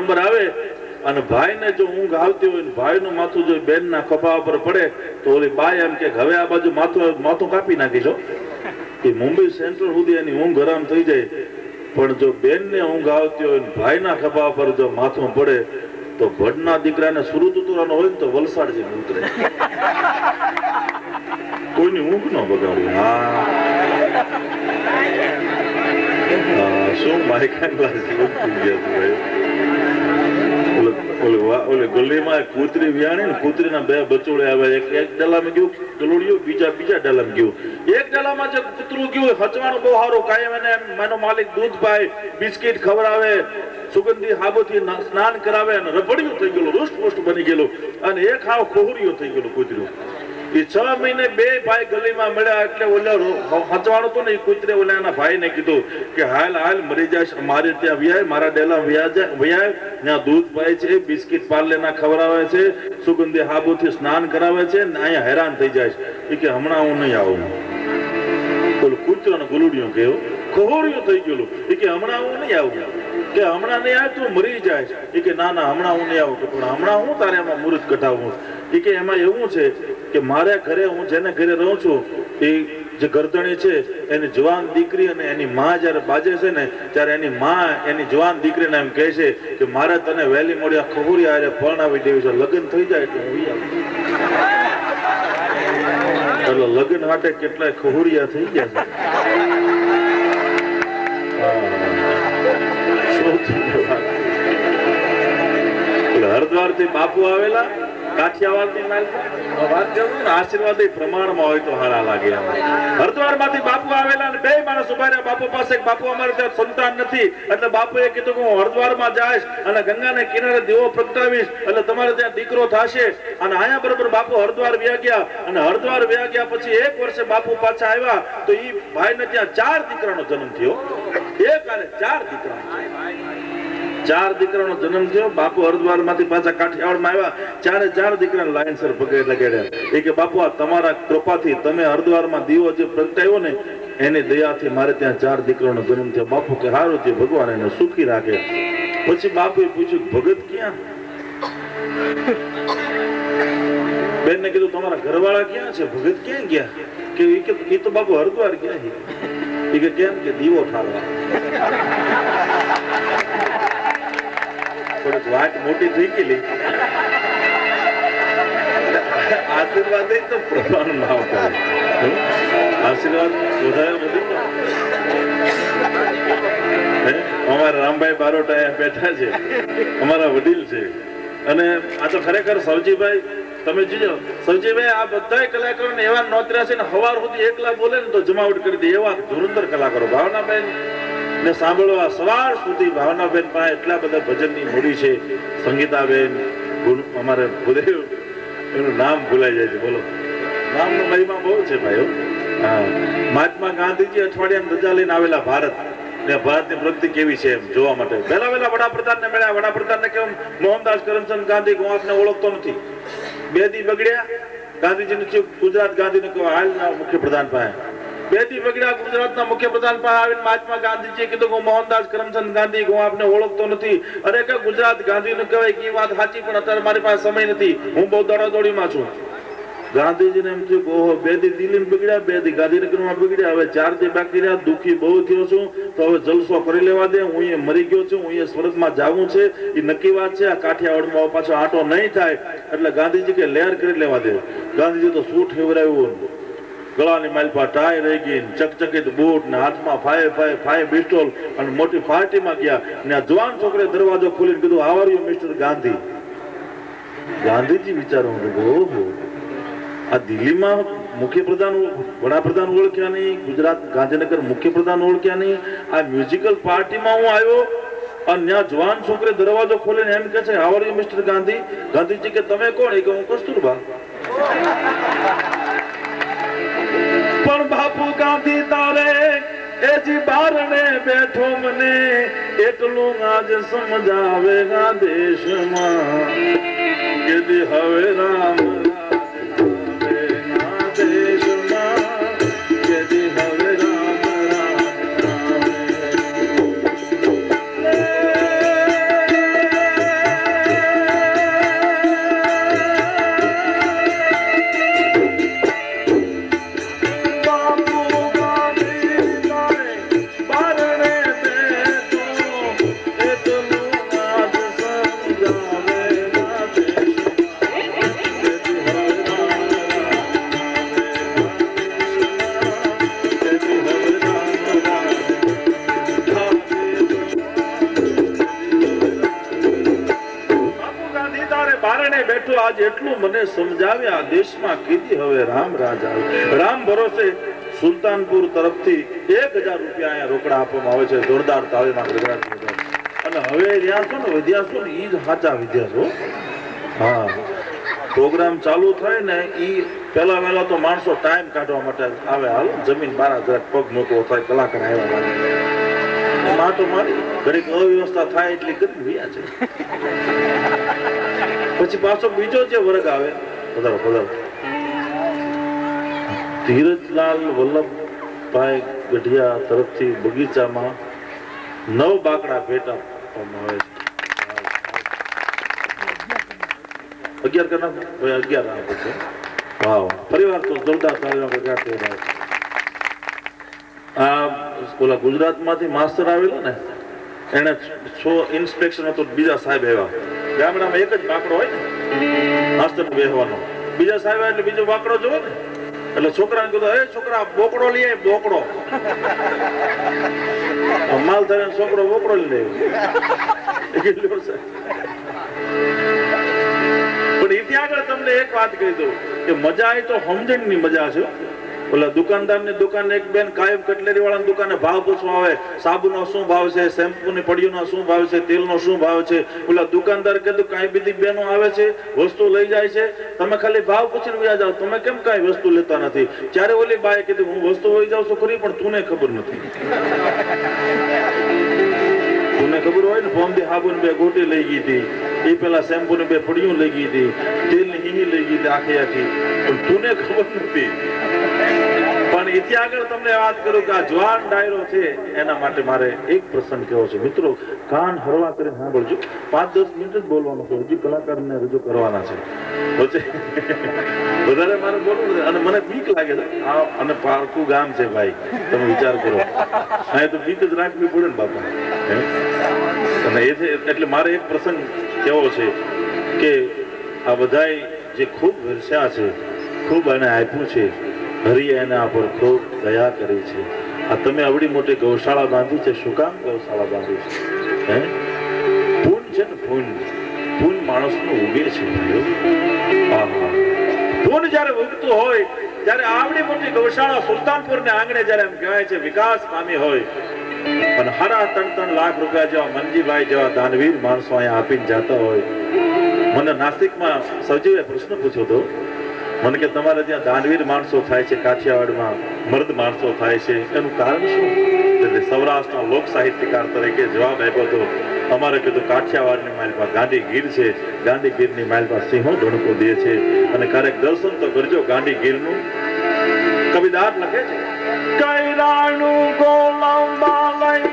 Number આવે અને ભાઈને જો ઊંઘ આવતી હોય ને ભાઈનું માથું જો બેનના ખભા પર પડે તો ઓલી બાઈ એમ કે હવે આ બાજુ માથું કાપી નાખીશો. એ મુંબઈ સેન્ટ્રલ સુધી એની ઊંઘ હરામ થઈ જાય. પણ જો બેનને ઊંઘ આવતી હોય ને ભાઈના ખભા પર જો માથું પડે તો ભડના દીકરાને સુરત ઉતરવાનો હોય ને તો વલસાડ જઈને ઉતરે. કોઈની ઊંઘ ન બગાડી. હા શું માયકા ઓલી ગલીમાં કૂતરી વ્યાણી ને કૂતરીના બે બચોડે આવે. એક ડલામાં ગયું ગલોડિયું, બીજા ડલામાં ગયું. એક ડલામાં જે કૂતરું ગયું હચવાનું બહુ સારું, કાયમ એને એનો માલિક દૂધ પાય, બિસ્કિટ ખવડાવે, સુગંધી હાબોથી સ્નાન કરાવે અને રબડિયું થઈ ગયેલું, રૂષ્ટ બની ગયેલું અને એક હાવ ખોહરિયું થઈ ગયેલું કૂતરું. એ 6 મહિને બે ભાઈ ગલીમાં મળ્યા એટલે ઓલા હચવાનું તો ને એ કૂતરે ઓલા એના ભાઈને કીધું કે હાલ મરી જાય, મારે ત્યાં વ્યાય, મારા ડેલા વ્યાય, ત્યાં દૂધ પાય છે, બિસ્કિટ પાર્લેના ખવડાવે છે, સુગંધી હાબુથી સ્નાન કરાવે છે ને અહીંયા હેરાન થઈ જાય છે. કે હમણાં હું નહીં આવું. બોલું કૂતરાને ગુલુડિયું કેવું ખોહરિયું થઈ ગયેલું. કે હમણાં હું નહીં આવું, કે હમણાં નહીં આવે તું મરી જાય. કે ના હમણાં હું નહીં આવું. પણ હમણાં હું તારે એમાં મુહૂર્ત કઢાવું. કે એમાં એવું છે કે મારે ઘરે હું જેને ઘરે રહું છું એ જે ગરદણી છે એની જવાન દીકરી અને એની માં જયારે બાજે છે ને ત્યારે એની માં એની જવાન દીકરીને એમ કહે છે કે મારે તને વહેલી મોડી આ ખબુરિયા હારે પરણાવી દેવી છે, લગ્ન થઈ જાય એટલે હું એટલે લગ્ન માટે કેટલાય ખબુરિયા થઈ ગયા છે. હરદ્વાર થી બાપુ આવેલા, આશીર્વાદ પ્રમાણમાં હોય તો હારા લાગે. હરદ્વાર માંથી બાપુ આવેલા અને બે માણસ ઉભા રહ્યા બાપુ પાસે. બાપુ અમારે ત્યાં સંતાન નથી એટલે બાપુએ કીધું કે હું હરદ્વાર માં જઈશ અને ગંગાને કિનારે દીવો પ્રગટાવીશ એટલે તમારે ત્યાં દીકરો થશે. અને આયા બરોબર બાપુ હરદ્વાર વ્યા ગયા અને હરદ્વાર વ્યા ગયા પછી 1 વર્ષે બાપુ પાછા આવ્યા તો એ ભાઈને ત્યાં 4 દીકરાનો જન્મ થયો. એક અને 4 દીકરા, 4 દીકરાનો જન્મ થયો. બાપુ હરદ્વાર માંથી પાછા કાઠિયાવાડમાં આવ્યા, 4 દીકરાને લાઈનસર પગે લગાડ્યા. એ કે બાપુ આ તમારા કૃપાથી તમે હરદ્વારમાં દીવો જે પ્રગટાવ્યો ને એની દયાથી મારે ત્યાં 4 દીકરાનો જન્મ થયો. બાપુ કે હારું છે, ભગવાન એને સુખી રાખે. પછી બાપુએ પૂછ્યું ભગત ક્યાં? બેન ને કીધું તમારા ઘરવાળા ક્યાં છે, ભગત ક્યાં ગયા? કે એ તો બાપુ હરદ્વાર ગયા છે. એ કે કેમ? કે દીવો ઠારવા. વાત મોટી થઈ ગયેલી. આશીર્વાદ તો પ્રમાણ ના આવતા. આશીર્વાદ વધારે નથી. અમારા રામભાઈ બારોટા બેઠા છે, અમારા વડીલ છે. અને આ તો ખરેખર સવજીભાઈ તમે જોજો, સવજીભાઈ આ બધા કલાકારોને એવા નોતર્યા છે ને સવાર સુધી એકલા બોલે ને તો જમાવટ કરી દે એવા ધુરંધર કલાકારો. ભાવનાબેન ને સાંભળવા સવાર સુધી ભાવનાબેન પાસે એટલા બધા ભજનની મૂડી છે. સંગીતાબેન, અમારે ભૂદેવ, એનું નામ ભૂલાઈ જાય છે. બોલો, નામનો મહિમા બહુ છે ભાઈઓ. હા, મહાત્મા ગાંધીજી અઠવાડિયાની રજા લઈને આવેલા ભારત ને ભારતની પ્રગતિ કેવી છે એમ જોવા માટે. પહેલા વડાપ્રધાન ને મળ્યા. વડાપ્રધાન ને કેમ મોહનદાસ કરમચંદ ગાંધી, હું આપને ઓળખતો નથી. 2 દી બગડ્યા. ગાંધીજીને ગુજરાત ગાંધીને કહો હાલના મુખ્યપ્રધાન પાસે. 2 દી બગડ્યા. ગુજરાતના મુખ્યપ્રધાન પાસે આવીને મહાત્મા ગાંધીજીએ કીધું કે મોહનદાસ કરમચંદ ગાંધી, હું આપને ઓળખતો નથી. અરે કે ગુજરાત ગાંધીને કહેવાય કે એ વાત સાચી, પણ અત્યારે મારી પાસે સમય નથી, હું બહુ દોડાદોડીમાં છું. ગાંધીજીને એમ થયું કે ઓહો 2 દી દિલ્હીમાં બગડ્યા, 2 દી ગાંધીનગરમાં બગડ્યા, હવે 4 દી બાકી રહ્યા. દુઃખી બહુ થયો છું, તો હવે જલસો કરી લેવા દે. હું અહીંયા મરી ગયો છું, હું અહીંયા સ્વર્ગમાં જાવું છે, એ નક્કી વાત છે. આ કાઠિયાવાડમાં પાછો આટો નહીં થાય એટલે ગાંધીજી કે લહેર કરી લેવા દે. ગાંધીજી તો સૂટ હેવરાવ્યું, ગળાની માલપા ટાઈ રહી ગઈ, ચકચકિત બૂટ ને હાથમાં ફાય પિસ્તોલ અને મોટી પાર્ટીમાં ગયા ને આ જવાન છોકરે દરવાજો ખોલીને કીધું how are you mister Gandhi. Gandhiji વિચારો ઓહો, આ દિલ્હીમાં મુખ્યપ્રધાન વડાપ્રધાન ઓળખ્યા નહીં, ગુજરાત ગાંધીનગર મુખ્યપ્રધાન ઓળખ્યા નહીં, આ મ્યુઝિકલ પાર્ટીમાં હું આવ્યો અને ત્યાં જવાન છોકરે દરવાજો ખોલીને એમ કે છે how are you mister Gandhi. Gandhiji કે તમે કોણ? એ કે હું કસ્તુરબા. પણ બાપુ ગાંધી તારે એજી બારણે બેઠો મને એટલું આજ સમજાવેગા દેશમાં કે હવે રામ બારણે બેઠો આજ એટલું મને સમજાવે આ દેશમાં કીધી હવે રામ રાજ આવે. રામ ભરોસે સુલતાનપુર તરફથી 1000 રૂપિયા અહીંયા રોકડા આપવામાં આવે છે. જોરદાર તાળીમાં ગગડાટ. અને હવે રહ્યા છો ને વિદ્યા છો ને ઈ જ સાચા વિદ્યા છો. હા, પ્રોગ્રામ ચાલુ થાય ને ઈ પેલા વહેલા તો માણસો ટાઈમ કાઢવા માટે આવે. હાલ જમીન બારા જરાક પગ મૂકવો થાય, કલાકાર આવ્યા લાગે માં તો મારી ઘડીક અવ્યવસ્થા થાય એટલી કરી રહ્યા છે. પછી પાછો બીજો જે વર્ગ આવે, પધારો પધારો, ધીરજલાલ વલ્લભભાઈ ગઢિયા તરફથી બગીચામાં 9 બાકડા ભેટ આપવામાં આવે છે. 11 કરના 11 આપે છે. વાહ, પરિવાર તો જોરદાર તાળીમાં ગગડાટ. આ ઓલા ગુજરાતમાંથી માસ્ટર આવેલો ને, એને ઇન્સ્પેક્શન હતો. બીજા સાહેબ આવ્યા. ગામડામાં એક જ બાકડો હોય ને માસ્ટર બેહવાનો. બીજા સાહેબ એટલે બીજો બાકડો જોવે ને, એટલે છોકરાને કીધું, હે છોકરા બોકડો લઈ આય. બોકડો માલ થાય છોકરો બોકડો લઈ લે. પણ એથી આગળ તમને એક વાત કહી દઉં કે મજા એ તો સમજણની મજા છે. ઓલા દુકાનદારની દુકાને એક બેન કાયમ કટલેરી વાળાની દુકાને ભાવ પૂછવા આવે. સાબુનો શું ભાવ છે, શેમ્પૂની પડીઓનો શું ભાવ છે, તેલનો શું ભાવ છે. ઓલા દુકાનદાર કીધું કાંઈ બધી બેનો આવે છે, વસ્તુ લઈ જાય છે, તમે ખાલી ભાવ પૂછીને વ્યા જાવ, તમે કેમ કાંઈ વસ્તુ લેતા નથી? ત્યારે ઓલી બાએ કીધું, હું વસ્તુ લઈ જાઉં છું ખરી, પણ તુને ખબર નથી. તુને ખબર હોય ને, બોમ્બે સાબુની 2 ગોટી લઈ ગઈ હતી, એ પેલા શેમ્પૂની 2 પડીઓ લઈ ગઈ હતી, તેલની હીની લઈ ગઈ હતી આખી આખી, પણ તુને ખબર નથી. પણ એથી આગળ તમને વાત કરું કે આ જવાન ડાયરો છે એના માટે મારે એક પ્રસંગ કહેવો છે. મિત્રો કાન હરવા કરીને સાંભળજો. 5-10 મિનિટ જ બોલવાનું છે, હજી કલાકારને રજૂ કરવાના છે. વચ્ચે વધારે મારે બોલવું છે અને મને બીક લાગે છે. અને પારકું ગામ છે ભાઈ, તમે વિચાર કરો. અહીંયા તો બીક જ રાખવી પડે ને બાપા. અને એ છે એટલે મારે એક પ્રસંગ કેવો છે કે આ બધાય જે ખૂબ વિરસ્યા છે, ખૂબ એને આપ્યું છે, હરિએ એના પર ખૂબ દયા કરી છે. આ તમે આવડી મોટી ગૌશાળા બાંધી છે. શું કામ ગૌશાળા બાંધી છે? હે, પૂન છે ને, પૂન. પૂન માણસનું ઉગે છે ભાઈઓ. પૂન જયારે ઉગતું હોય ત્યારે આવડી મોટી ગૌશાળા સુલતાનપુર ને આંગણે જયારે એમ કહેવાય છે વિકાસ પામી હોય, અને હારા 3-3 લાખ રૂપિયા જેવા મનજીભાઈ જેવા દાનવીર માણસો અહીંયા આપીને જતા હોય. મને નાસિકમાં સજીવે પ્રશ્ન પૂછ્યો હતો. મને કે તમારે ત્યાં દાનવીર માણસો થાય છે, કાઠિયાવાડમાં મર્દ માણસો થાય છે, એનું કારણ શું? એટલે સૌરાષ્ટ્રના લોક સાહિત્યકાર તરીકે જવાબ આપ્યો હતો, અમારે કીધું કાઠિયાવાડની માલપા ગાંડી ગીર છે, ગાંડી ગીરની માલપા સિંહો ધણકો દે છે, અને ક્યારેક દર્શન તો કરજો ગાંડી ગીરનું. કવિદાર લખે છે, કૈરાણું ગોલંબા લઈ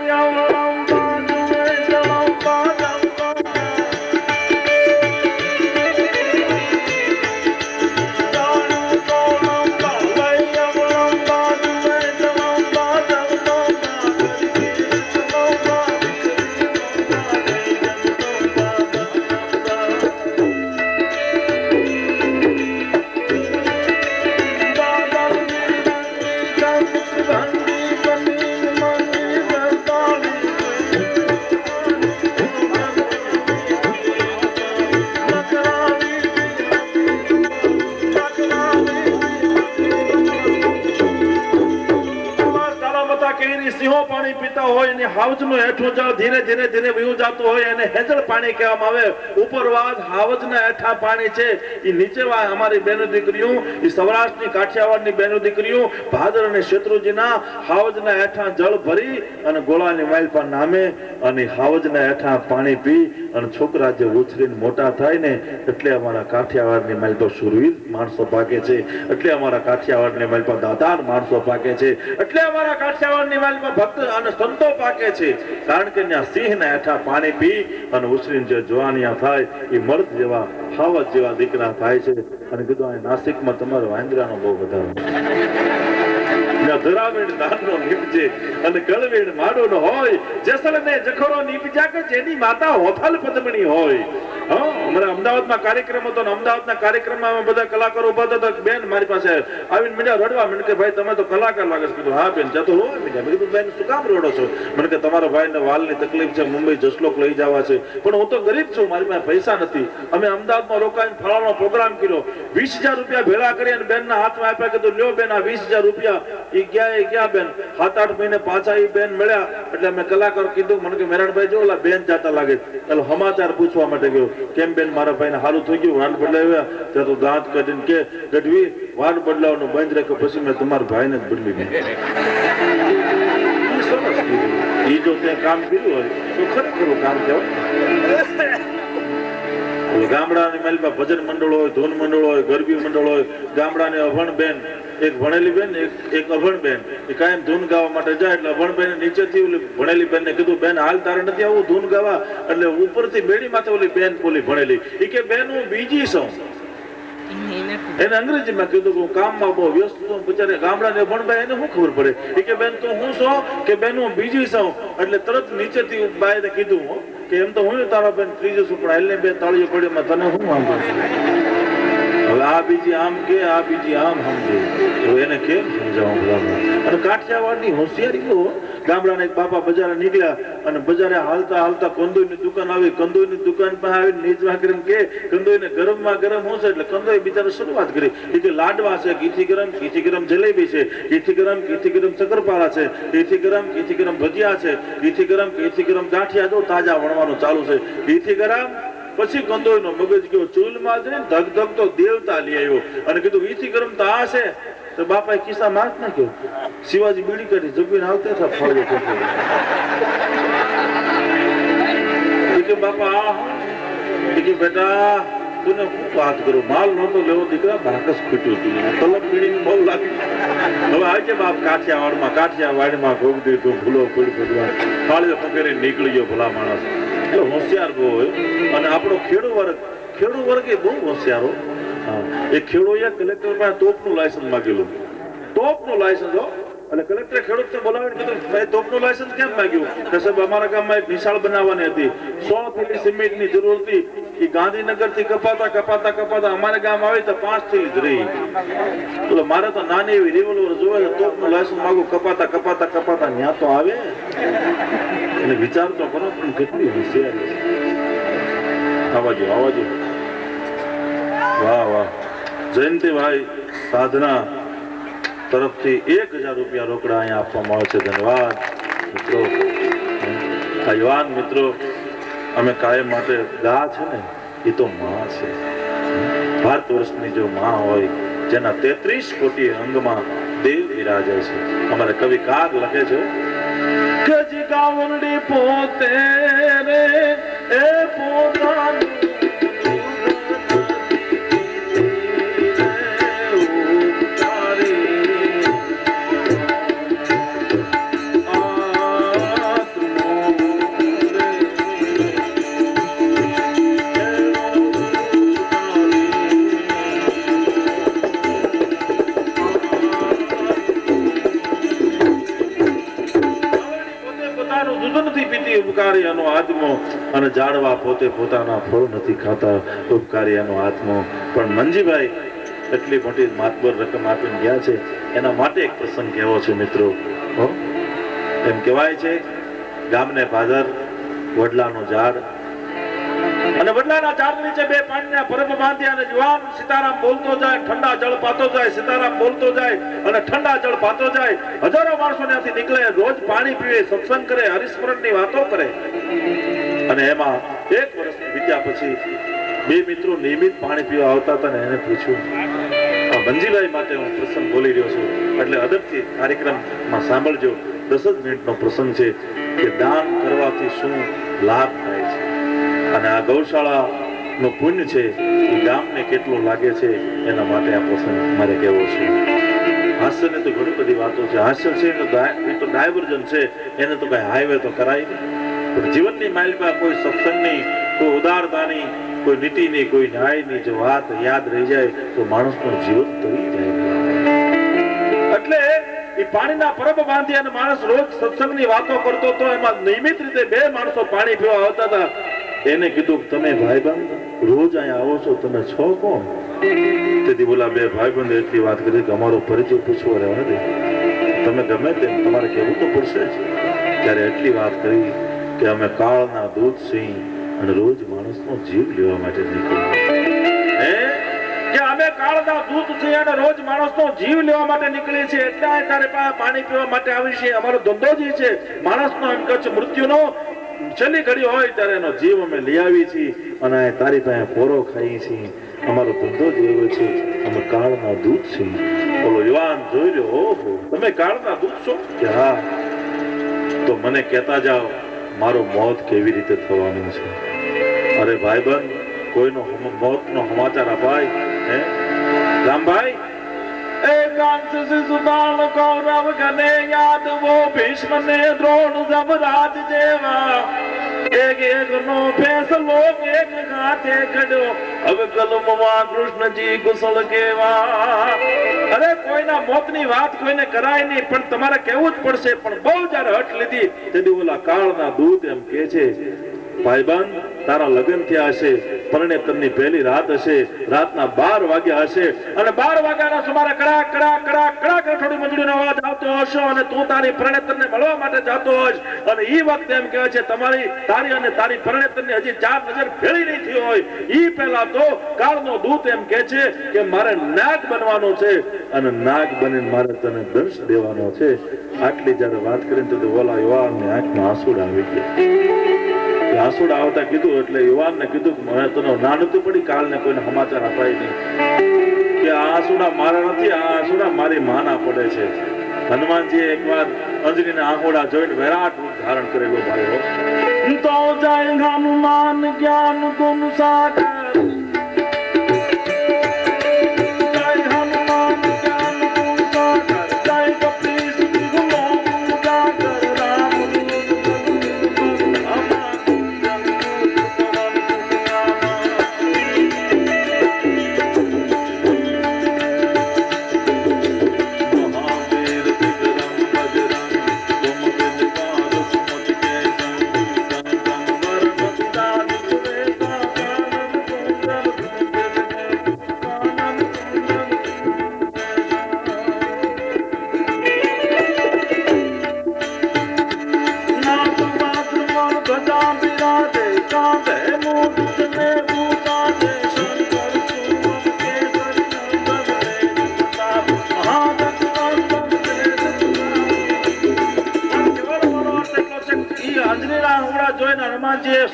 સિંહો પાણી પીતા હોય અને હાવજનું હેઠું જાવ ધીરે ધીરે ધીરે વયું જતું હોય અને હેજળ પાણી કહેવામાં આવે. ઉપરવાદ હાવજના હેઠા પાણી છે. એ નીચેવાદ અમારી બહેનો દીકરીઓ, એ સૌરાષ્ટ્રની કાઠિયાવાડની બહેનો દીકરીઓ ભાદર અને શેત્રુજીના હાવજના હેઠા જળ ભરી અને ગોળાની માલપા નામે અને હાવજના હેઠા પાણી પી અને છોકરા જે ઉછરીને મોટા થાય ને, એટલે અમારા કાઠિયાવાડની માલપા શુરવીર માણસો પાકે છે, એટલે અમારા કાઠિયાવાડની માલપા દાતાર માણસો પાકે છે, એટલે અમારા કાઠિયાવાડની માલપા ભક્ત અને સંતો પાકે છે. કારણ કે ત્યાં સિંહના હેઠા પાણી પી અને ઉછરીને જે જવાનિયા થાય એ મર્દ જેવા હાવજ જેવા દીકરા થાય છે. અને કીધું આ નાસિકમાં તમારો વાંદરાનો બહુ વધારો, ધરાવેણ દાનનો નીપજે અને કળવેણ માડો નો હોય, જેસલ ને જખરો નીપજા કે જેની માતા હોથલ પદ્મણી હોય. હા, અમારા અમદાવાદમાં કાર્યક્રમ હતો ને અમદાવાદના કાર્યક્રમમાં અમે બધા કલાકારો ઉભા હતા. બેન મારી પાસે આવીને મીડિયા રડવા મને કે ભાઈ તમે તો કલાકાર લાગે છે. કીધું હા બેન જતો રોવા મીડિયા. મેં કીધું બેન શું કામ રડો છો? મને કે તમારા ભાઈને વાલની તકલીફ છે, મુંબઈ જસલોક લઈ જવા છે, પણ હું તો ગરીબ છું, મારી પાસે પૈસા નથી. અમે અમદાવાદમાં રોકાઈને ફળાનો પ્રોગ્રામ કર્યો, 20,000 રૂપિયા ભેળા કરી અને બેનના હાથમાં આપ્યા. કીધું લ્યો બેન આ 20,000 રૂપિયા. એ ગયા બેન 7-8 મહિને પાછા એ બેન મળ્યા. એટલે અમે કલાકાર કીધું મને કે મેરાણભાઈ જો ઓલા બેન જાતા લાગે, એટલે સમાચાર પૂછવા માટે ગયો. કેમ બેન મારા ભાઈને સારું થઈ ગયું? વાળ બદલાવ્યા? ત્યાં તો દાંત કાઢીને કે ગઢવી વાળ બદલાવવાનું બંધ રાખ્યો, પછી મેં તમારા ભાઈને જ બદલી દીધું. એ જો ત્યાં કામ કર્યું હોય તો ખરેખર કામ કહેવાય. ગામડાની માલિકા ભજન મંડળ હોય, ધૂન મંડળ હોય, ગરબી મંડળ હોય, ગામડાની અભણ બેન, એક ભણેલી બેન એક અભણ બેન, એ કાયમ ધૂન ગાવા માટે જાય. એટલે અભણ બેન નીચેથી ઓલી ભણેલી બેન ને કીધું બેન હાલ તારે નથી આવું ધૂન ગાવા. એટલે ઉપરથી બેડી માથે ઓલી બેન બોલી ભણેલી, એ કે બેન હું બીજી છું. એને અંગ્રેજીમાં કીધું કે હું કામમાં બહુ વ્યસ્ત છું. બિચારે ગામડાને ભણભાઈ એને શું ખબર પડે? એ કે બેન તું હું છો? કે બેન હું બીજી છું. એટલે તરત નીચેથી બાઈને કીધું કે એમ તો હું તારા બેન ત્રીજું છું, પણ હાલને બે તાળીઓ પડ્યો તને શું વાંધો? હવે આ બીજી આમ કે આ બીજી આમ સમજે તો એને કેમ સમજાવું? અને કાઠિયાવાડની હોશિયારી ગામડાના એક બાપા બજારે નીકળ્યા અને બજારે હાલતા હાલતા કંદોઈની દુકાન આવી. કંદોઈની દુકાન પર આવીને નીચવા કરીને કે કંદોઈને ગરમમાં ગરમ હું છે? એટલે કંદોઈ બિચારે શરૂઆત કરી. એ કે લાડવા છે, ઘીથી ગરમ જલેબી છે, ઘીથી ગરમ શક્કરપારા છે, ઘીથી ગરમ ભજીયા છે, ઘીથી ગરમ ગાંઠિયા જો તાજા વણવાનું ચાલુ છે, ઘીથી ગરમ. પછી કંદોઈનો મગજ ગયો ચૂલમાં જઈને ધગ ધગ તો દેવતા લઈ આવ્યો અને કીધું ઘીથી ગરમ તો આ છે. તો બાપાએ કિસ્સા માર્ક નાખ્યો. શિવાજી બીડી કરી જમીને આવતા હતા ફળો કે બાપા કે બેટા તું હું વાત કરું, માલ નહોતો લેવો દીકરા, બાકસ ખૂટ્યું હતું, તલબ બીડી બહુ લાગી. હવે આજે બાપ કાઠિયાવાડમાં ગોગદી તું ભૂલો પડવા થાળીઓ પકડી નીકળી ગયો ભલા માણસ. એટલે હોશિયાર બહુ હોય. અને આપણો ખેડૂ વર્ગ એ બહુ હોશિયારો. એ ખેડૂએ કલેક્ટર પાસે તોપનું લાયસન્સ માંગેલું. તોપનું લાયસન્સ એટલે કલેક્ટરે ખેડૂતને બોલાવીને કીધું ભાઈ તોપનું લાયસન્સ કેમ માંગ્યું? કે સાહેબ અમારા ગામમાં એક નિશાળ બનાવવાની હતી, 100 થેલી સિમેન્ટની જરૂર હતી. એ ગાંધીનગર થી કપાતા અમારે ગામ આવી તો 5 થેલી જ રહી. એટલે મારે તો નાની એવી રિવોલ્વર જોવે, તોપનું લાયસન્સ માંગુ, કપાતા ત્યાં તો આવે. એટલે વિચાર તો કરો પણ કેટલી હોશિયારી. આવાજો વાહ જયંતિભાઈ સાધના તરફથી 1,000 રૂપિયા રોકડા અહીંયા આપવામાં આવે છે. ધન્યવાદ મિત્રો. આ યુવાન મિત્રો અમે કાયમ માટે ગા છે ને એ તો માં છે. ભારત વર્ષની જો માં હોય જેના 33 કોટી અંગમાં દેવ બિરાજે છે. અમારે કવિકાર લખે છે કે ગાવંડી પોતે રે એ પોતાની આત્મો અને જાડવા પોતે પોતાના ફળ નથી ખાતા, ઉપકારી એનો આત્મો. પણ મંજીભાઈ એટલી મોટી માતબર રકમ આપીને ગયા છે, એના માટે એક પ્રસંગ કહેવો છે મિત્રો. એમ કહેવાય છે ગામને પાદર વડલાનું ઝાડ અને વડલાના ઝાડ નીચે બે પાણીના પરબ બાંધ્યા અને જુવાન સીતારામ બોલતો જાય, ઠંડા જળ પાતો જાય, સીતારામ બોલતો જાય અને ઠંડા જળ પાતો જાય. હજારો માણસો ત્યાંથી નીકળે, રોજ પાણી પીવે, સત્સંગ કરે, હરિસ્મરણની વાતો કરે. અને એમાં 1 વર્ષ વીત્યા પછી બે મિત્રો નિયમિત પાણી પીવા આવતા હતા ને એને પૂછ્યું, મંજીભાઈ માટે હું પ્રસંગ બોલી રહ્યો છું એટલે અદબથી કાર્યક્રમમાં સાંભળજો. 10 જ મિનિટનો પ્રસંગ છે કે દાન કરવાથી શું લાભ થાય છે અને આ ગૌશાળા નું પુણ્ય છે એ ગામને કેટલું લાગે છે એના માટે આ પ્રસંગ મારે કહેવો છે. હાસ્ય ને તો ઘણી બધી વાતો છે. હાસ્ય છે એ તો ડાયવર્જન છે, એને તો કઈ હાઈવે તો કરાય નહીં. પણ જીવનની માઇલમાં કોઈ સત્સંગની, કોઈ ઉદારતાની, કોઈ નીતિની, કોઈ ન્યાયની જો વાત યાદ રહી જાય તો માણસનું જીવન તરી જાય. એટલે એ પાણીના પરબ બાંધી અને માણસ રોજ સત્સંગની વાતો કરતો હતો. એમાં નિયમિત રીતે 2 માણસો પાણી પીવા આવતા હતા. એને કીધું કે તમે ભાઈબંધ રોજ અહીંયા આવો છો, તમે છો કોણ? તેથી બોલા બે ભાઈબંધ એટલી વાત કરી કે અમારો પરિચય પૂછવો રહેવા નથી, તમે ગમે તેમ તમારે કહેવું તો પડશે જ. ત્યારે એટલી વાત કરી કે અમે કાળના દૂત સિંહ અને રોજ માણસનો જીવ લેવા માટે નીકળ્યા. કે અમે કાળના દૂત છીએ અને રોજ માણસનો જીવ લેવા માટે નીકળીએ છીએ, એટલે તારે પાસે પાણી પીવા માટે આવી છે. અમારો ધંધો જે છે માણસનો એમ કચ્છ મૃત્યુનો છેલ્લી ઘડી હોય ત્યારે એનો જીવ અમે લઈ આવી છીએ અને તારી પાસે પોરો ખાઈએ છીએ. અમારો ધંધો જ એવો છે, અમે કાળના દૂત છીએ. બોલો યુવાન જોઈ રહ્યો, ઓહો તમે કાળના દૂત છો? કે હા. તો મને કહેતા જાઓ મારો મોત કેવી રીતે થવાનું છે. અરે ભાઈબંધ, કોઈનો મોતનો સમાચાર અપાય? હે રામભાઈ, एकांत से सुबान कौरव गने याद वो भीष्म ने द्रोण जमराज जेवा एक एक नो फैसलो एक गाते कड़ो अब कलमवा કૃષ્ણજી કુશળ કેવા. અરે કોઈના મોતની વાત કોઈને કરાય નહીં, પણ તમારે કહેવું જ પડશે. પણ બહુ જયારે હટ લીધી તેથી ઓલા કાળના દૂત એમ કે છે, ભાઈબંધ તારા લગ્ન થયા હશે, પરણેતરની પહેલી રાત હશે, રાતના 12 વાગ્યા હશે અને 12 વાગ્યાના સુમારે કડાક કડાક કડાક કડાક થોડી મંજળીનો અવાજ આવતો હશે અને તું તારી પરણેતરને મળવા માટે જતો હોઈશ. અને ઈ વખતે એમ કહે છે તારી અને તારી પરણેતરની હજી 4 નજર ભેળી નહીં થઈ હોય ઈ પહેલા તો કાળનો દૂત એમ કહે છે કે મારે નાગ બનવાનો છે અને નાગ બનીને મારે તને દંશ દેવાનો છે. આટલી જયારે વાત કરીને તો ઓલા યુવાનની આંખમાં આંસુડા આવી ગયા. આંસુડા આવતા કીધું એટલે યુવાનને કીધું કે મને તને ના નતું પડી કાલને કોઈને સમાચાર અપાય નહીં કે આ આંસુડા મારા નથી, આ આંસુડા મારી માના પડે છે. હનુમાનજીએ એકવાર અંજનીના આંખોડા જોઈને વિરાટ રૂપ ધારણ કરેલો ભાઈઓ. તો જય હનુમાન જ્ઞાન ગુણ સાગર,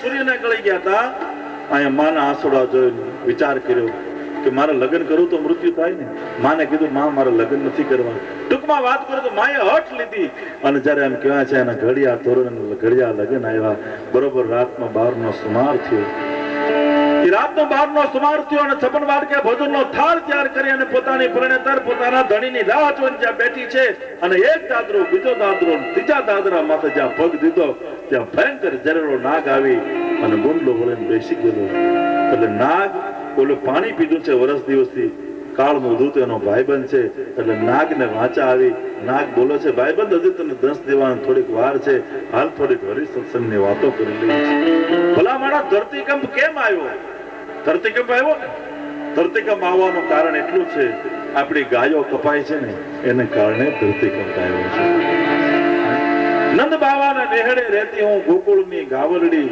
સૂર્યને ગળી ગયા હતા. અહીંયા માના આંસુડા જોઈને વિચાર કર્યો કે મારે લગ્ન કરું તો મૃત્યુ થાય ને. માને કીધું માં મારે લગ્ન નથી કરવા. ટૂંકમાં વાત કરું તો માએ હઠ લીધી અને જયારે એમ કહેવાય છે એના ઘડિયા તોરણ ઘડિયા લગ્ન આવ્યા. બરોબર રાતમાં 12 નો સુમાર થયો. રાતનો 12 નો સુમાર થયો અને 56 વાડકે ભોજનનો થાળ તૈયાર કરી અને પોતાની પરણેતર પોતાના ધણીની રાહ જોઈને જ્યાં બેઠી છે અને એક દાદરો બીજો દાદરો ત્રીજા દાદરા માથે જ્યાં પગ દીધો ત્યાં ભયંકર ઝેરનો નાગ આવી અને ગુંડલો વળીને બેસી ગયો. એટલે નાગ ઓલું પાણી પીધું છે વર્ષ દિવસથી, કાળનો દૂત એનો ભાઈબંધ છે એટલે નાગને વાંચા આવી. નાગ બોલે છે ભાઈબંધ હજી તને દંશ દેવાની થોડીક વાર છે, હાલ થોડીક હરિ સત્સંગની વાતો કરી લઈ. ભલા માણસ ધરતીકંપ કેમ આવ્યો? ધરતીકંપ આવ્યો ને, ધરતીકંપ આવવાનું કારણ એટલું છે આપણી ગાયો કપાય છે ને એને કારણે ધરતીકંપ આવ્યો છે. નંદ બાવાના નેહડે રહેતી હું ગોકુળની ગાવરડી,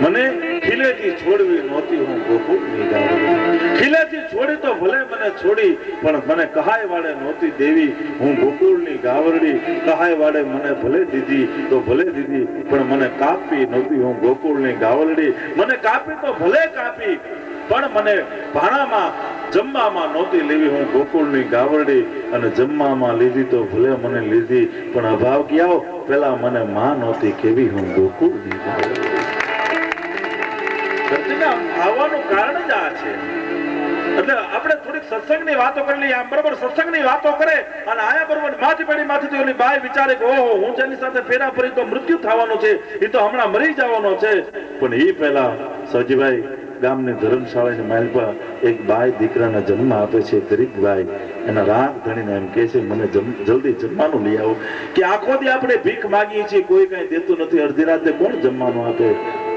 મને ખીલેથી છોડવી નહોતી હું ગોકુળની ગાવરડી. ખીલેથી છોડી તો ભલે મને છોડી પણ મને કહાય વાડે નહોતી દેવી હું ગોકુળની ગાવરડી. કહાય વાડે મને ભલે દીધી તો ભલે દીધી પણ મને કાપી નહોતી હું ગોકુળની ગાવરડી. મને કાપી તો ભલે કાપી પણ મને ભાણામાં જમવામાં નહોતી લેવી હું ગોકુળની ગાવરડી. અને જમવામાં લીધી તો ભલે મને લીધી પણ અભાવ ક્યાઓ પેલા મને માં નહોતી કેવી હું ગોકુળની ગાવરડી. આવવાનું કારણ જ આ છે. એટલે આપણે થોડીક સત્સંગની વાતો કરી લઈએ. આમ બરોબર સત્સંગની વાતો કરે અને આયા બરોબર માથી પડી માંથી ઓલી બાઈ વિચારે કે ઓહો હું જેની સાથે ફેરા ફરી તો મૃત્યુ થવાનું છે, એ તો હમણાં મરી જવાનો છે. પણ એ પહેલા સવજીભાઈ ગામની ધર્મશાળાની માલપા એક બાઈ દીકરાના જન્મ આપે છે. ગરીબ બાઈ એના રાગ ધણીને એમ કહે છે મને જલ્દી જમવાનું લઈ આવો. કે આખો દી આપણે ભીખ માગીએ છીએ કોઈ કઈ દેતું નથી, અડધી રાતે કોણ જમવાનું આપે?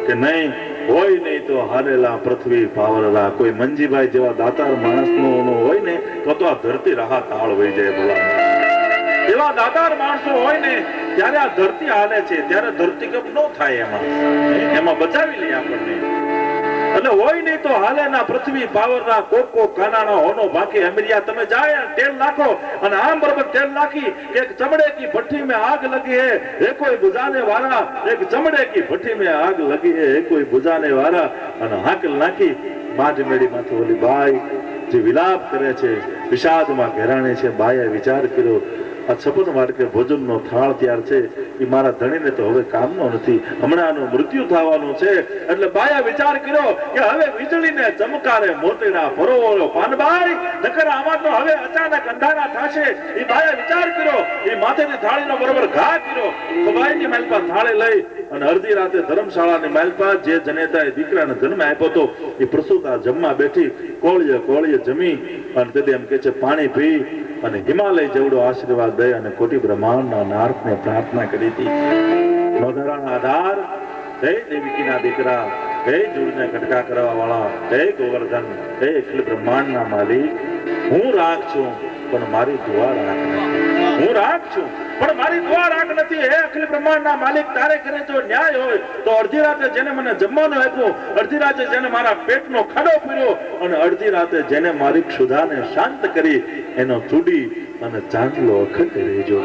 કે નહીં હોય નહીં તો હાલેલા પૃથ્વી પાવરલા. કોઈ મંજીભાઈ જેવા દાતાર માણસનો હોય ને તો આ ધરતી રાહત તાળ વહી જાય. બોલા એવા દાતાર માણસો હોય ને ત્યારે આ ધરતી હાલે છે, ત્યારે ધરતીકંપ ન થાય. એમાં બચાવી લઈએ આપણને. એટલે હોય નહીં તો હાલે ના પૃથ્વી પાવરના કોકો કાનાનો હોનો બાકી અમરિયા. તમે જાય તેલ નાખો અને આમ બરોબર તેલ નાખી એક ચમડે કી ભઠ્ઠી में आग लगी है એ કોઈ बुझाने वाला. એક ચમડે કી ભઠ્ઠી में आग लगी है એ કોઈ बुझाने वाला. અને હાકલ નાખી માટી મેળી માંથી ઓલી બાઈ જે વિલાપ કરે છે, વિષાદમાં ઘેરાણે છે, બાએ વિચાર કર્યો આ છપન વાટકે ભોજનનો થાળ તૈયાર છે એ મારા ધણીને તો હવે કામનો નથી, હમણાંનું મૃત્યુ થવાનું છે. એટલે બાયા વિચાર કર્યો કે હવે વીજળીને ચમકારે મોતીડા પરોવો પાનબાઈ, નકર આમાં તો હવે અચાનક અંધારા થશે. એ બાયા વિચાર કર્યો, એ માથેની થાળીનો બરોબર ઘા કર્યો. બાઈની માલપા થાળી લઈ અને અડધી રાતે ધર્મશાળાની માલપા જે જનેતાએ દીકરાને જન્મ આપ્યો હતો એ પ્રસૂતા જમવા બેઠી. કોળીએ કોળીએ જમી અને તે એમ કે છે પાણી પી અને હિમાલય જેવડો આશીર્વાદ દે અને કોટી બ્રહ્માંડના નાથને પ્રાર્થના કરી હતી. નોંધારાના આધાર, હે દેવકીના દીકરા, હે જૂડને કટકા કરવા વાળા, હે ગોવર્ધન, હે અખિલ બ્રહ્માંડના માલિક, હું રાખ છું પણ મારી દુઆ રાખ નથી. હું રાખ છું પણ મારી દુઆ રાખ નથી. હે અખિલ બ્રહ્માંડના માલિક, તારે ઘરે જો ન્યાય હોય તો અડધી રાતે જેને મને જમવાનું આપ્યું, અડધી રાતે જેને મારા પેટનો ખાડો પીર્યો અને અડધી રાતે જેને મારી ક્ષુધાને શાંત કરી એનો ચૂડી અને ચાંદલો અખંડ રહેજો.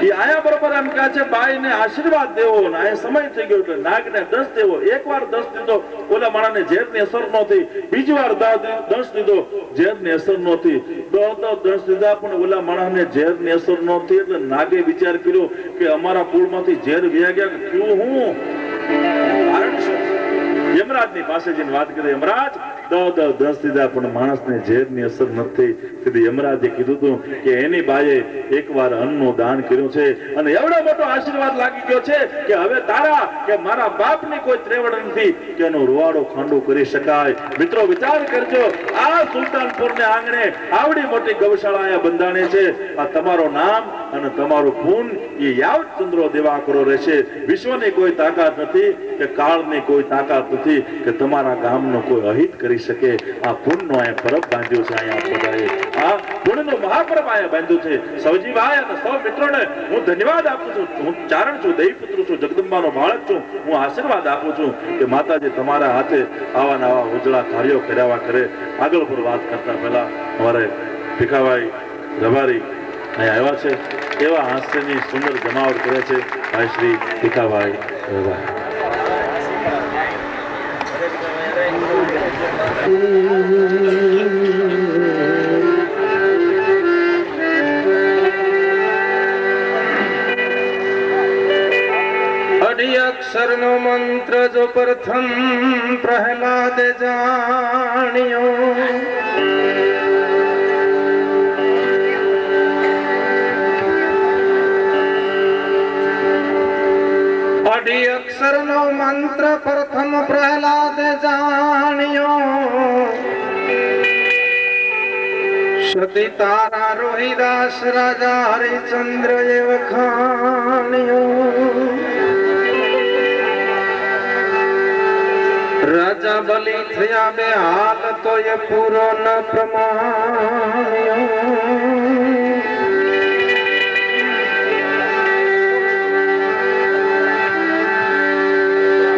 એ આયા બરોબર એમ કહે છે બાઈને આશીર્વાદ દેવો ને આ સમય થઈ ગયો એટલે નાગને દસ દેવો. એકવાર દસ દીધો ઓલા માણાને ઝેરની અસર નહોતી, બીજી વાર દસ દીધો ઝેરની અસર નહોતી, દસ દીધા પણ ઓલા માણાને ઝેરની અસર નહોતી. એટલે નાગે વિચાર કર્યો કે અમારા કુળમાંથી ઝેર વ્યા ગયા ક્યું હું કારણ શું? યમરાજની પાસે જઈને વાત કરી, યમરાજ દસ દીધા પણ માણસને ઝેરની અસર નથી. યમરાજે કીધું હતું કે એની બાએ એકવાર અન્નનું દાન કર્યું છે અને એવડો મોટો આશીર્વાદ લાગી ગયો છે કે હવે તારા કે મારા બાપની કોઈ ત્રેવડ નથી કે એનો રૂવાડો ખાંડો કરી શકાય. મિત્રો વિચાર કરજો, આ સુલતાનપુરને આંગણે આવડી મોટી ગૌશાળા બંધાણી છે. આ તમારો નામ અને તમારું પૂન એ યાવત ચંદ્રો દેવા કરો રહેશે. વિશ્વની કોઈ તાકાત નથી કે કાળની કોઈ તાકાત નથી કે તમારા ગામનો કોઈ અહિત કરી શકે. આ પુણ્યનો અહીંયા પરબ બાંધ્યો છે. અહીંયા બધાએ આ પુણ્યનો મહાપરબ અહીંયા બાંધ્યું છે. સૌજીભાઈ અને સૌ મિત્રોને હું ધન્યવાદ આપું છું. હું ચારણ છું, દેવીપુત્ર છું, જગદંબાનો બાળક છું. હું આશીર્વાદ આપું છું કે માતાજી તમારા હાથે આવા નવા ઉજળા કાર્યો કર્યા કરે. આગળ પર વાત કરતા પહેલા અમારે ભીખાભાઈ રબારી અહીંયા આવ્યા છે, એવા હાસ્યની સુંદર જમાવટ કરે છે ભાઈ શ્રી ભીખાભાઈ રબારી. અઢી અક્ષરનો મંત્ર જો પ્રથમ પ્રહલાદ જાણ્યો, અઢી અક્ષરનો મંત્ર પ્રથમ પ્રહલાદ જાણ્યો, સતી તારા રોહિદાસ રાજા હરિચંદ્ર એ વખાણ્યો. રાજા બલી થયા બે હાલ તો એ પૂરો ન પ્રમાણ્યો.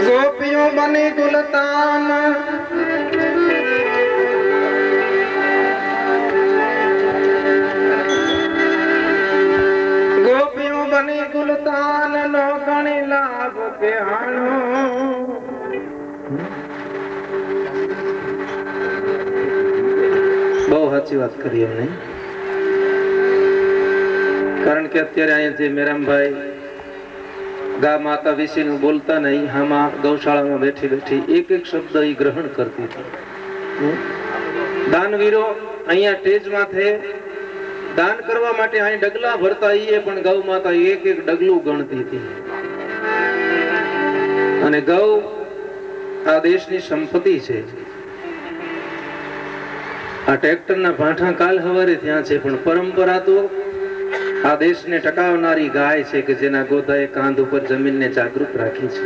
ગોપીઓ બની ગુલતાન, ગોપીઓ બની ગુલતાન નો ગણી લાભ કહેણો. બહુ સાચી વાત કરી એમને, કારણ કે અત્યારે અહીંયા જે મેરામભાઈ ગા માતા વિશેનું બોલતા નહીં, આમાં ગૌશાળામાં બેઠી બેઠી એક એક શબ્દ એ ગ્રહણ કરતી હતી. દાનવીરો અહીંયા સ્ટેજમાં થે દાન કરવા માટે અહીં ડગલા ભરતા એ પણ ગૌ માતા એક એક ડગલું ગણતી હતી. અને ગૌ આ દેશની સંપત્તિ છે. આ ટ્રેક્ટરના ભાઠા કાલ હવારે ત્યાં છે, પણ પરંપરા તો આ દેશને ટકાવનારી ગાય છે કે જેના ગોદાએ કાંધ ઉપર જમીનને જાગૃત રાખી છે.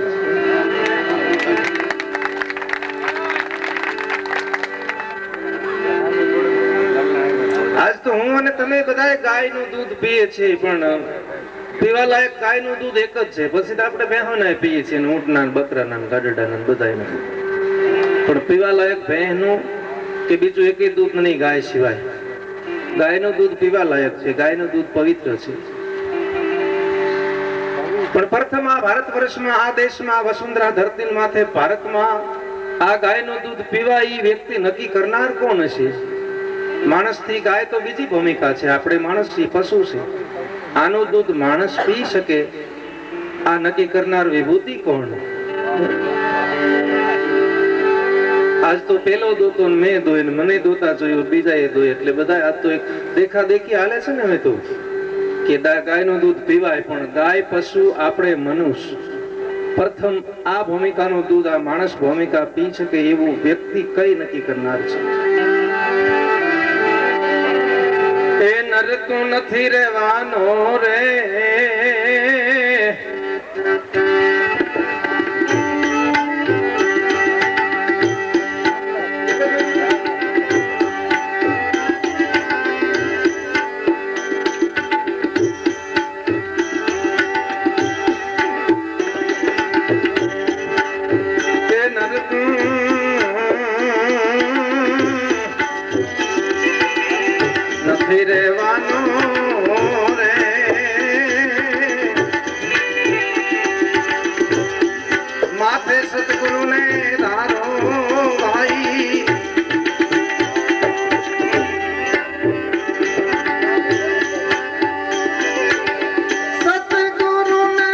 અને તમે બધા ગાયનું દૂધ પીએ છીએ, પણ પીવા લાયક ગાયનું દૂધ એક જ છે. પછી તો આપણે ભેંસોના પીએ છીએ, ઊંટના, બકરાના, ગાડડાના, બધાયના. પણ પીવા લાયક ભેંસનું કે બીજું એકેય દૂધ નહીં ગાય સિવાય. ગાયનું દૂધ પીવા લાયક છે, ગાયનું દૂધ પવિત્ર છે. પણ પ્રથમ આ ભારત વર્ષમાં, આ દેશમાં, વસુંધરા ધરતી માથે ભારતમાં આ ગાયનું દૂધ પીવા એ વ્યક્તિ નક્કી કરનાર કોણ હશે? માણસ થી ગાય તો બીજી ભૂમિકા છે, આપણે માણસ થી પશુ છે. આનું દૂધ માણસ પી શકે, આ નક્કી કરનાર વિભૂતિ કોણ? આજ તો પેલો દોતો મેં દોય, મને દોતા જોયું, બીજા એ દોય, એટલે બધા આજ તો એક દેખા દેખી હાલે છે ને. હવે તો કે ગાયનું દૂધ પીવાય, પણ ગાય, પશુ, આપણે મનુષ્ય પ્રથમ આ ભૂમિકાનું દૂધ આ માણસ ભૂમિકા પી શકે એવું વ્યક્તિ કઈ નક્કી કરનાર છે? એ નરતું નથી રહેવાનો રે, નથી રહેવાનો રે. માથે સતગુરુને ધારો ભાઈ, સતગુરુને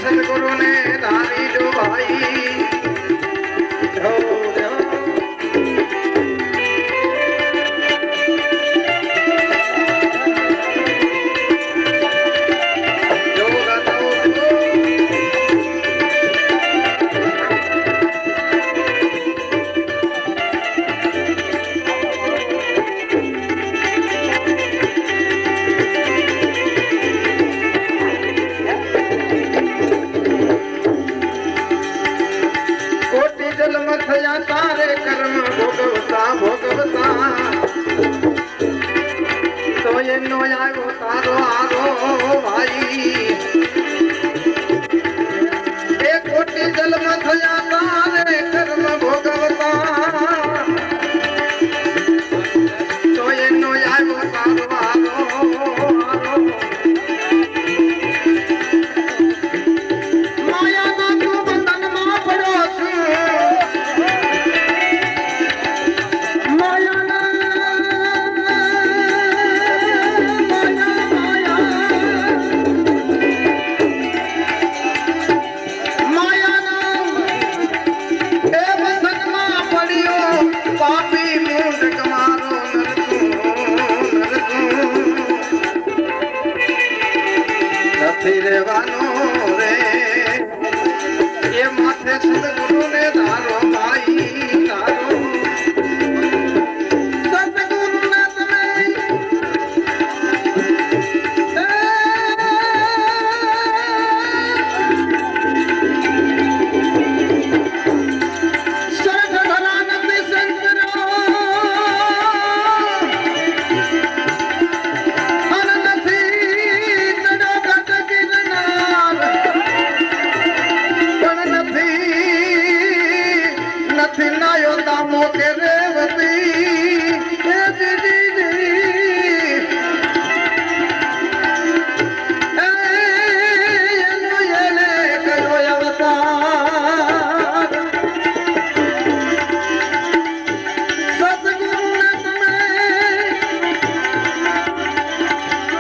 સદગુરુને ધારી લો ભાઈ. તારે કર્મ ભોગવતા ભોગવતા તો એનો આવ્યો તારો આરો ભાઈ. એ કોટી જન્મ થયા તારે કર્મ ભોગવતા તો એનો આવ્યો તારો આરો આરો. માયાના તું બંધનમાં પડ્યો છું, નથી રહેવાનો રે. એ માથે સદગુરુ